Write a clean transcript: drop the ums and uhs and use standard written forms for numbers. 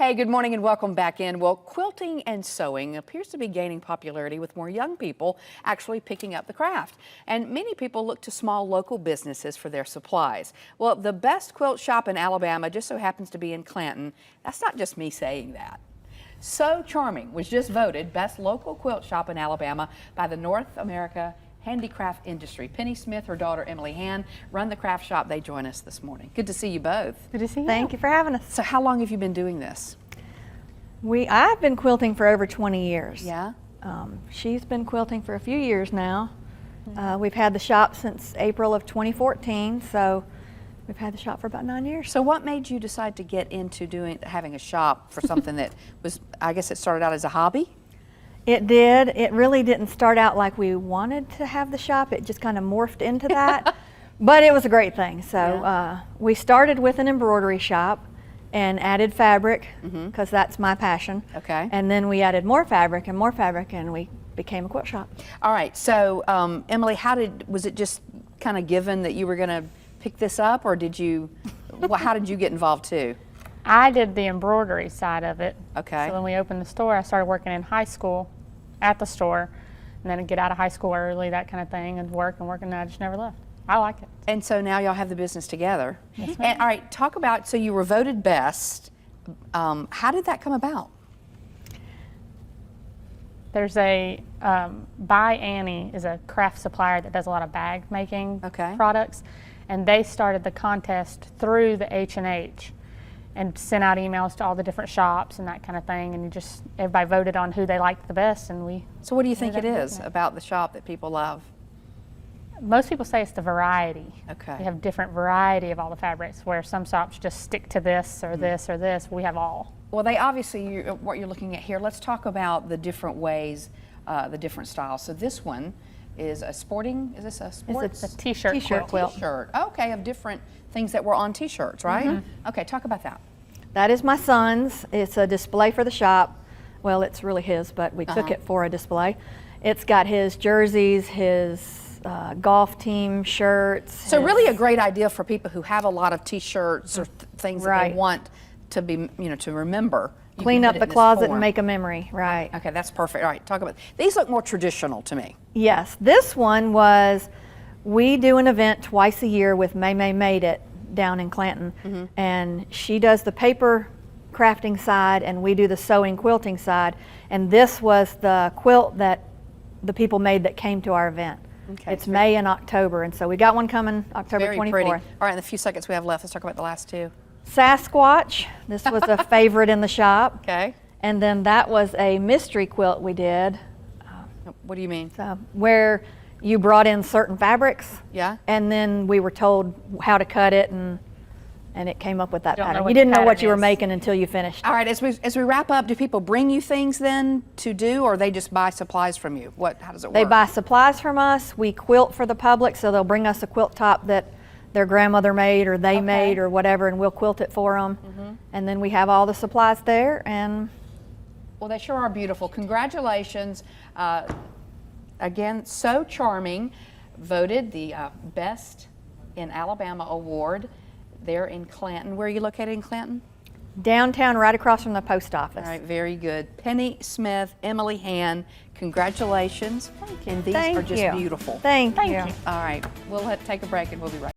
Hey, good morning and welcome back in. Well, quilting and sewing appears to be gaining popularity with more young people actually picking up the craft. And many people look to small local businesses for their supplies. Well, the best quilt shop in Alabama just so happens to be in Clanton. That's not just me saying that. So Charming was just voted best local quilt shop in Alabama by the North America handicraft industry. Penny Smith, her daughter Emily Han, run the craft shop. They join us this morning. Good to see you both. Good to see you. Thank you for having us. So how long have you been doing this? I've been quilting for over 20 years. Yeah? She's been quilting for a few years now. We've had the shop since April of 2014, so we've had the shop for about 9 years. So what made you decide to get into having a shop for something that was, I guess it started out as a hobby? It did. It really didn't start out like we wanted to have the shop. It just kind of morphed into that. But it was a great thing. So we started with an embroidery shop and added fabric, because that's my passion. Okay. And then we added more fabric, and we became a quilt shop. All right. So Emily, was it just kind of given that you were going to pick this up, or how did you get involved too? I did the embroidery side of it. Okay. So when we opened the store, I started working in high school at the store, and then I'd get out of high school early, that kind of thing, and work, and I just never left. I like it. And so now y'all have the business together. Yes, and all right, talk about, so you were voted best. How did that come about? There's a, By Annie is a craft supplier that does a lot of bag making products, and they started the contest through the H&H. And sent out emails to all the different shops and that kind of thing, and everybody voted on who they liked the best, and we. So what do you think it is about the shop that people love? Most people say it's the variety. Okay. We have different variety of all the fabrics, where some shops just stick to this or this or this. We have all. Well, they obviously, what you're looking at here, let's talk about the different ways, the different styles. So this one is a sporting, is this a sports? It's a t-shirt quilt. T-shirt, okay, of different things that were on t-shirts, right? Okay, talk about that. That is my son's. It's a display for the shop. Well, it's really his, but we took it for a display. It's got his jerseys, his golf team shirts. So really a great idea for people who have a lot of t-shirts or things that they want to be, to remember. Clean up the closet and make a memory, right. Okay, that's perfect. All right, talk about, these look more traditional to me. Yes, this one we do an event twice a year with May Made It down in Clanton, and she does the paper crafting side and we do the sewing quilting side, and this was the quilt that the people made that came to our event. Okay. It's May and October, and so we got one coming October 24th. Pretty. All right, in the few seconds we have left, let's talk about the last two. Sasquatch, this was a favorite in the shop. Okay. And then that was a mystery quilt we did. What do you mean? So, where you brought in certain fabrics, and then we were told how to cut it, and it came up with that pattern. You didn't know what you were making until you finished. All right, as we wrap up, do people bring you things then to do, or they just buy supplies from you? How does it work? They buy supplies from us. We quilt for the public, so they'll bring us a quilt top that their grandmother made or they made or whatever, and we'll quilt it for them. And then we have all the supplies there. And well, they sure are beautiful. Congratulations. Again, So Charming voted the Best in Alabama award. They're in Clanton. Where are you located in Clanton? Downtown, right across from the post office. All right, very good. Penny Smith, Emily Han, congratulations. Thank you. And these are just beautiful. Thank you. All right, we'll take a break and we'll be right back.